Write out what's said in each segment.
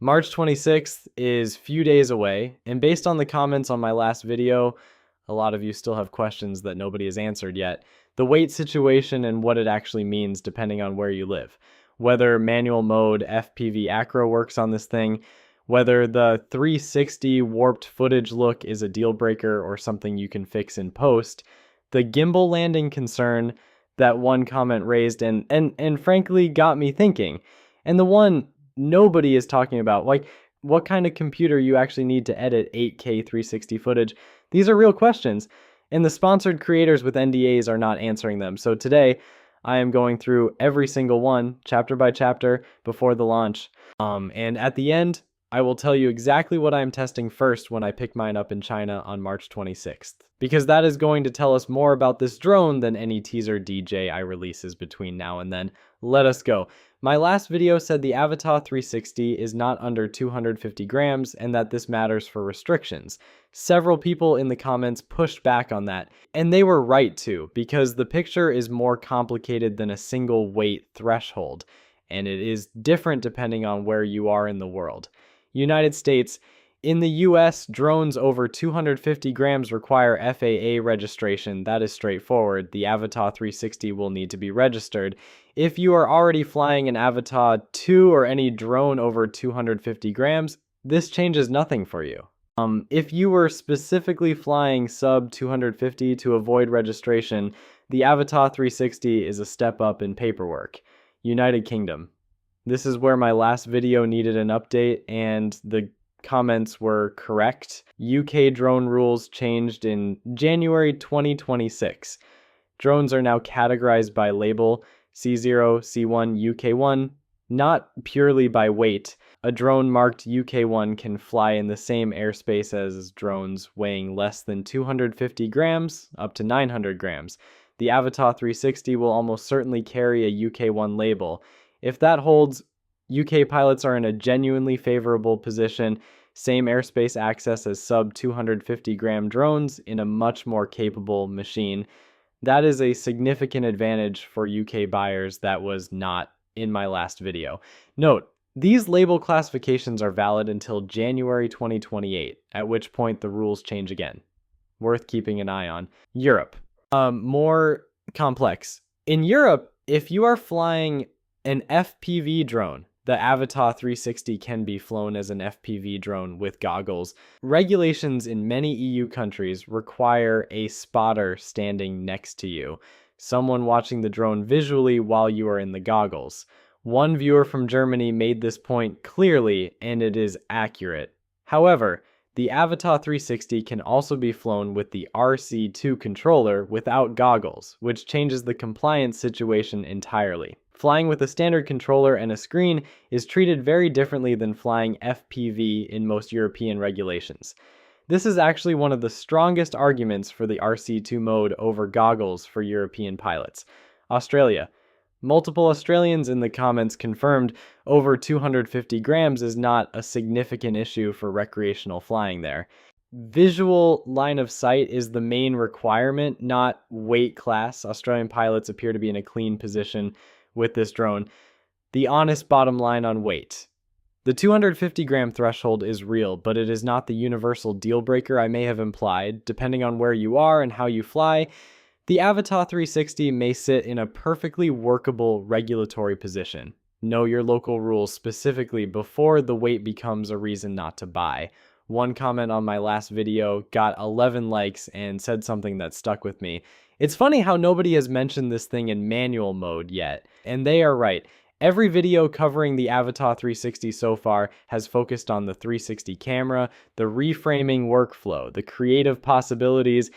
March 26th is few days away, and based on the comments on my last video, a lot of you still have questions that nobody has answered yet. The weight situation and what it actually means depending on where you live. Whether manual mode FPV acro works on this thing, whether the 360 warped footage look is a deal breaker or something you can fix in post, the gimbal landing concern that one comment raised and frankly got me thinking, and the one nobody is talking about, like what kind of computer you actually need to edit 8K 360 footage. These are real questions, and the sponsored creators with NDAs are not answering them. So today, I am going through every single one, chapter by chapter, before the launch. And at the end, I will tell you exactly what I'm testing first when I pick mine up in China on March 26th. Because that is going to tell us more about this drone than any teaser DJI releases between now and then. Let us go. My last video said the Avata 360 is not under 250 grams and that this matters for restrictions. Several people in the comments pushed back on that, and they were right to, because the picture is more complicated than a single weight threshold, and it is different depending on where you are in the world. United States. In the US, drones over 250 grams require FAA registration. That is straightforward. The Avata 360 will need to be registered. If you are already flying an Avata 2 or any drone over 250 grams, this changes nothing for you. If you were specifically flying sub 250 to avoid registration, the Avata 360 is a step up in paperwork. United Kingdom. This is where my last video needed an update, and the comments were correct. UK drone rules changed in January 2026. Drones are now categorized by label C0, C1, UK1, not purely by weight. A drone marked UK1 can fly in the same airspace as drones weighing less than 250 grams up to 900 grams. The Avata 360 will almost certainly carry a UK1 label. If that holds, UK pilots are in a genuinely favorable position, same airspace access as sub 250 gram drones in a much more capable machine. That is a significant advantage for UK buyers that was not in my last video. Note, these label classifications are valid until January 2028, at which point the rules change again. Worth keeping an eye on. Europe. More complex. In Europe, if you are flying an FPV drone, the Avata 360 can be flown as an FPV drone with goggles. Regulations in many EU countries require a spotter standing next to you, someone watching the drone visually while you are in the goggles. One viewer from Germany made this point clearly, and it is accurate. However, the Avata 360 can also be flown with the RC2 controller without goggles, which changes the compliance situation entirely. Flying with a standard controller and a screen is treated very differently than flying FPV in most European regulations. This is actually one of the strongest arguments for the RC2 mode over goggles for European pilots. Australia. Multiple Australians in the comments confirmed over 250 grams is not a significant issue for recreational flying there. Visual line of sight is the main requirement, not weight class. Australian pilots appear to be in a clean position with this drone. The honest bottom line on weight. The 250 gram threshold is real, but it is not the universal deal breaker I may have implied. Depending on where you are and how you fly, the Avata 360 may sit in a perfectly workable regulatory position. Know your local rules specifically before the weight becomes a reason not to buy. One comment on my last video got 11 likes and said something that stuck with me. It's funny how nobody has mentioned this thing in manual mode yet, and they are right. Every video covering the Avata 360 so far has focused on the 360 camera, the reframing workflow, the creative possibilities.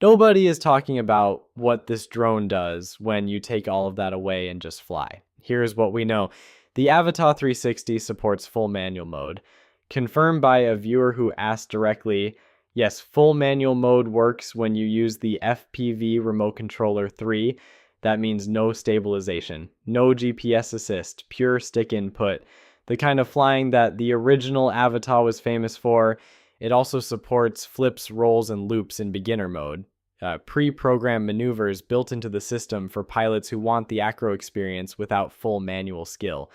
Nobody is talking about what this drone does when you take all of that away and just fly. Here's what we know. The Avata 360 supports full manual mode. Confirmed by a viewer who asked directly, yes, full manual mode works when you use the FPV Remote Controller 3. That means no stabilization, no GPS assist, pure stick input, the kind of flying that the original Avata was famous for. It also supports flips, rolls, and loops in beginner mode. Pre-programmed maneuvers built into the system for pilots who want the acro experience without full manual skill.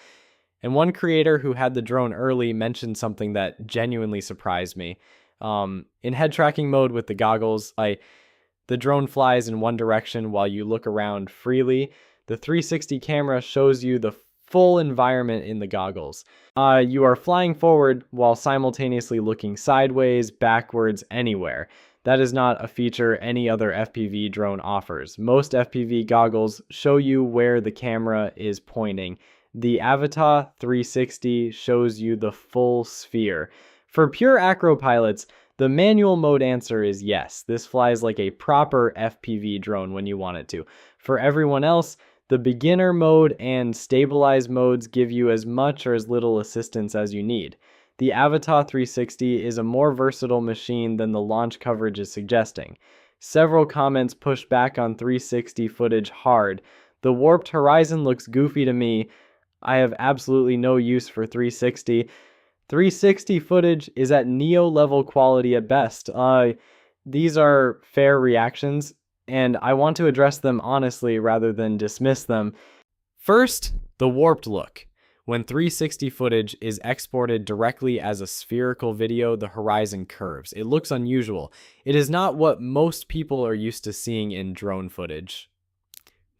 And one creator who had the drone early mentioned something that genuinely surprised me. In head tracking mode with the goggles, the drone flies in one direction while you look around freely. The 360 camera shows you the full environment in the goggles. You are flying forward while simultaneously looking sideways, backwards, anywhere. That is not a feature any other FPV drone offers. Most FPV goggles show you where the camera is pointing. The Avata 360 shows you the full sphere. For pure acro pilots, the manual mode answer is yes. This flies like a proper FPV drone when you want it to. For everyone else, the beginner mode and stabilize modes give you as much or as little assistance as you need. The Avata 360 is a more versatile machine than the launch coverage is suggesting. Several comments pushed back on 360 footage hard. The warped horizon looks goofy to me. I have absolutely no use for 360. 360 footage is at Neo level quality at best. These are fair reactions, and I want to address them honestly rather than dismiss them. First, the warped look. When 360 footage is exported directly as a spherical video, the horizon curves. It looks unusual. It is not what most people are used to seeing in drone footage.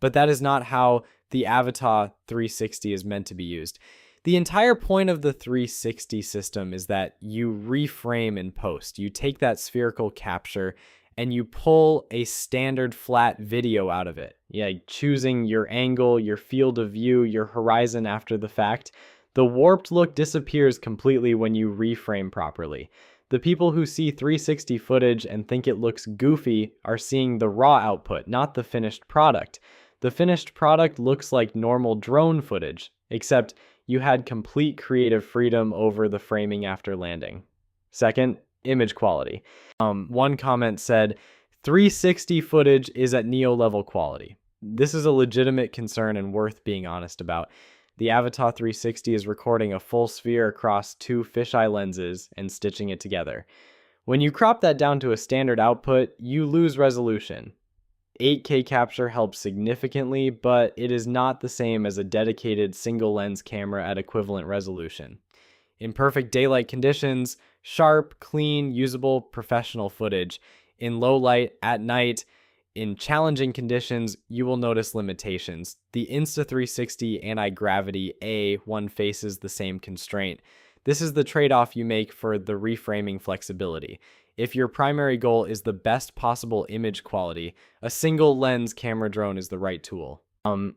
But that is not how the Avata 360 is meant to be used. The entire point of the 360 system is that you reframe in post. You take that spherical capture and you pull a standard flat video out of it. Yeah, choosing your angle, your field of view, your horizon after the fact. The warped look disappears completely when you reframe properly. The people who see 360 footage and think it looks goofy are seeing the raw output, not the finished product. The finished product looks like normal drone footage, except you had complete creative freedom over the framing after landing. Second, image quality. One comment said, 360 footage is at Neo level quality. This is a legitimate concern and worth being honest about. The Avata 360 is recording a full sphere across two fisheye lenses and stitching it together. When you crop that down to a standard output, you lose resolution. 8K capture helps significantly, but it is not the same as a dedicated single lens camera at equivalent resolution. In perfect daylight conditions, sharp, clean, usable, professional footage. In low light, at night, in challenging conditions, you will notice limitations. The Insta360 anti-gravity one faces the same constraint. This is the trade-off you make for the reframing flexibility. If your primary goal is the best possible image quality, a single lens camera drone is the right tool.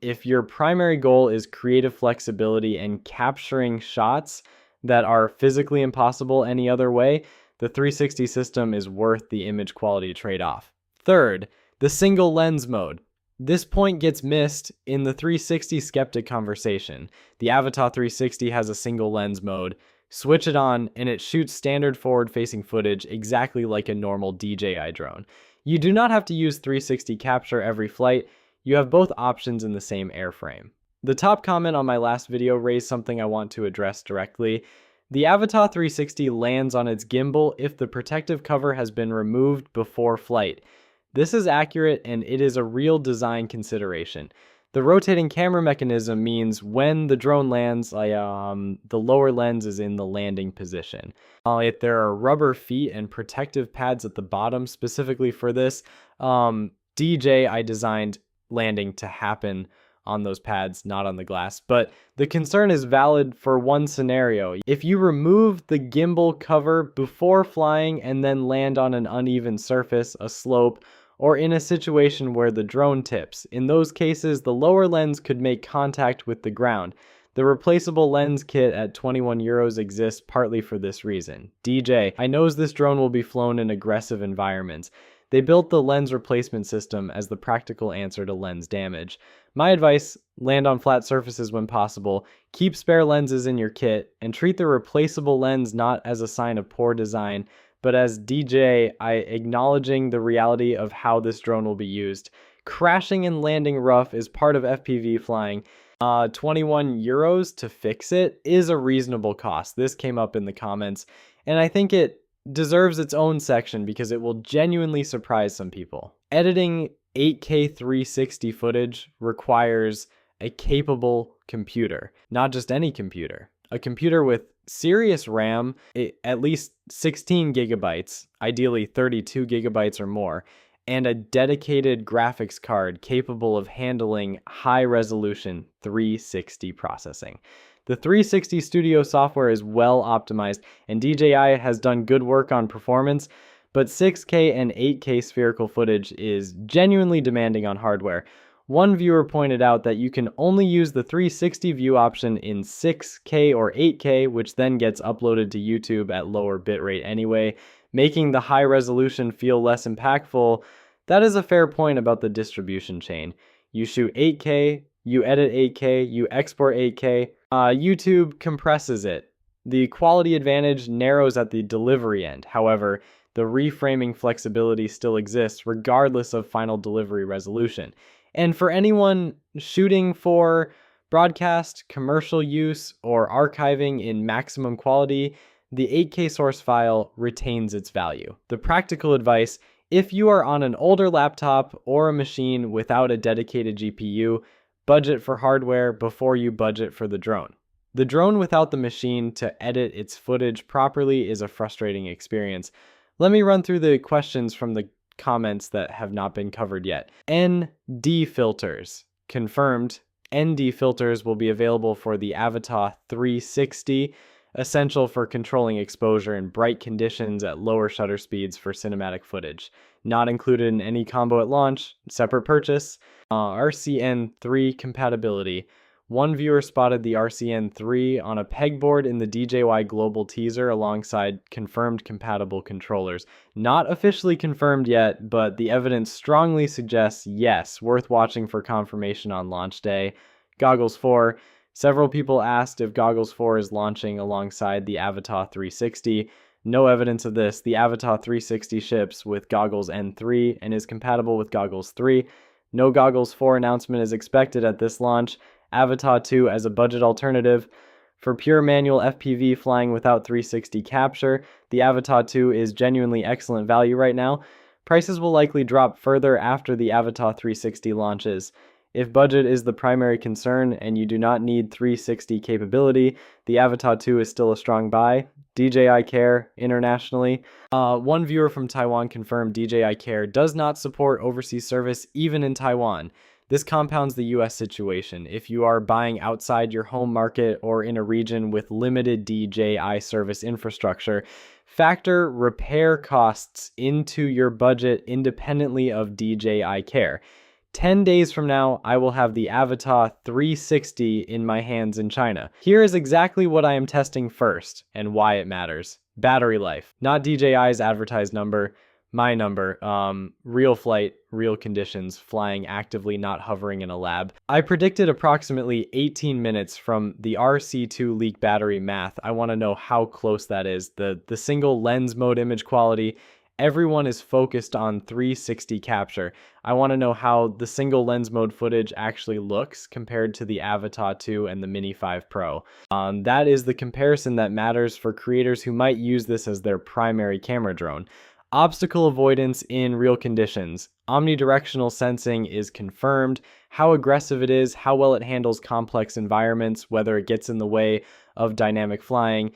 If your primary goal is creative flexibility and capturing shots that are physically impossible any other way, the 360 system is worth the image quality trade-off. Third, the single lens mode. This point gets missed in the 360 skeptic conversation. The Avata 360 has a single lens mode. Switch it on and it shoots standard forward-facing footage exactly like a normal DJI drone. You do not have to use 360 capture every flight. You have both options in the same airframe. The top comment on my last video raised something I want to address directly. The Avata 360 lands on its gimbal if the protective cover has been removed before flight. This is accurate and it is a real design consideration. The rotating camera mechanism means when the drone lands, the lower lens is in the landing position. There are rubber feet and protective pads at the bottom specifically for this. DJI designed landing to happen on those pads, not on the glass. But the concern is valid for one scenario. If you remove the gimbal cover before flying and then land on an uneven surface, a slope, or in a situation where the drone tips. In those cases, the lower lens could make contact with the ground. The replaceable lens kit at 21 euros exists partly for this reason. DJ, I knows this drone will be flown in aggressive environments. They built the lens replacement system as the practical answer to lens damage. My advice, land on flat surfaces when possible, keep spare lenses in your kit, and treat the replaceable lens not as a sign of poor design, but as DJI acknowledging the reality of how this drone will be used. Crashing and landing rough is part of FPV flying. 21 euros to fix it is a reasonable cost. This came up in the comments, and I think it deserves its own section because it will genuinely surprise some people. Editing 8K 360 footage requires a capable computer, not just any computer. A computer with serious RAM, at least 16 gigabytes, ideally 32 gigabytes or more, and a dedicated graphics card capable of handling high-resolution 360 processing. The 360 Studio software is well optimized, and DJI has done good work on performance, but 6K and 8K spherical footage is genuinely demanding on hardware. One viewer pointed out that you can only use the 360 view option in 6K or 8K, which then gets uploaded to YouTube at lower bitrate anyway, making the high resolution feel less impactful. That is a fair point about the distribution chain. You shoot 8K, you edit 8K, you export 8K, YouTube compresses it. The quality advantage narrows at the delivery end. However, the reframing flexibility still exists regardless of final delivery resolution. And for anyone shooting for broadcast, commercial use, or archiving in maximum quality, the 8K source file retains its value. The practical advice: if you are on an older laptop or a machine without a dedicated GPU, budget for hardware before you budget for the drone. The drone without the machine to edit its footage properly is a frustrating experience. Let me run through the questions from the comments that have not been covered yet. ND filters. Confirmed. ND filters will be available for the Avata 360, essential for controlling exposure in bright conditions at lower shutter speeds for cinematic footage. Not included in any combo at launch, separate purchase. RCN3 compatibility. One viewer spotted the RCN3 on a pegboard in the DJI Global teaser alongside confirmed compatible controllers. Not officially confirmed yet, but the evidence strongly suggests yes, worth watching for confirmation on launch day. Goggles 4. Several people asked if Goggles 4 is launching alongside the Avata 360. No evidence of this. The Avata 360 ships with Goggles N3 and is compatible with Goggles 3. No Goggles 4 announcement is expected at this launch. Avata 2 as a budget alternative. For pure manual FPV flying without 360 capture, the Avata 2 is genuinely excellent value right now. Prices will likely drop further after the Avata 360 launches. If budget is the primary concern and you do not need 360 capability, the Avata 2 is still a strong buy. DJI Care internationally. One viewer from Taiwan confirmed DJI Care does not support overseas service even in Taiwan. This compounds the US situation. If you are buying outside your home market or in a region with limited DJI service infrastructure, factor repair costs into your budget independently of DJI Care. 10 days from now, I will have the Avata 360 in my hands in China. Here is exactly what I am testing first and why it matters. Battery life, not DJI's advertised number. My number, real flight, real conditions, flying actively, not hovering in a lab. I predicted approximately 18 minutes from the RC2 leak battery math. I want to know how close that is. The single lens mode image quality, everyone is focused on 360 capture. I want to know how the single lens mode footage actually looks compared to the Avata 2 and the Mini 5 Pro. That is the comparison that matters for creators who might use this as their primary camera drone. Obstacle avoidance in real conditions. Omnidirectional sensing is confirmed. How aggressive it is, how well it handles complex environments, whether it gets in the way of dynamic flying,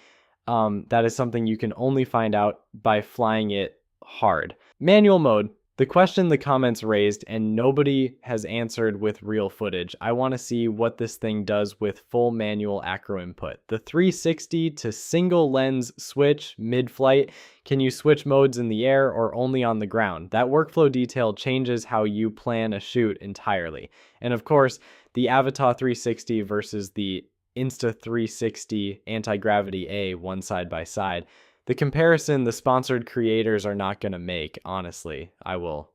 that is something you can only find out by flying it hard. Manual mode. The question the comments raised and nobody has answered with real footage. I want to see what this thing does with full manual acro input. The 360 to single lens switch mid-flight. Can you switch modes in the air or only on the ground? That workflow detail changes how you plan a shoot entirely. And of course, the Avata 360 versus the Insta360 Anti-Gravity A one side by side. The comparison the sponsored creators are not going to make, honestly. I will.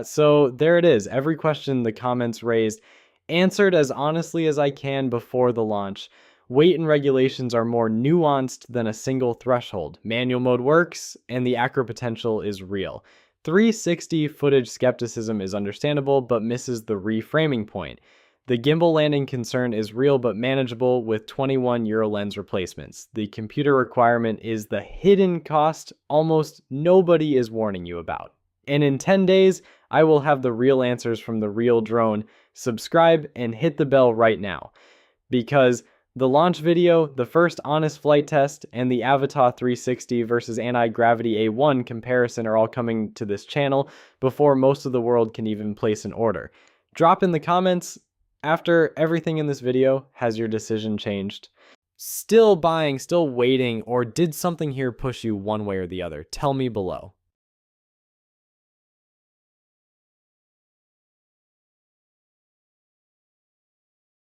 So there it is. Every question the comments raised, answered as honestly as I can before the launch. Weight and regulations are more nuanced than a single threshold. Manual mode works, and the acro potential is real. 360 footage skepticism is understandable, but misses the reframing point. The gimbal landing concern is real but manageable with 21 euro lens replacements. The computer requirement is the hidden cost almost nobody is warning you about. And in 10 days, I will have the real answers from the real drone subscribe, and hit the bell right now, because the launch video, the first honest flight test, and the Avata 360 versus Anti-Gravity A1 comparison are all coming to this channel before most of the world can even place an order. Drop in the comments after everything in this video. Has your decision changed? Still buying, still waiting, or did something here push you one way or the other? Tell me below.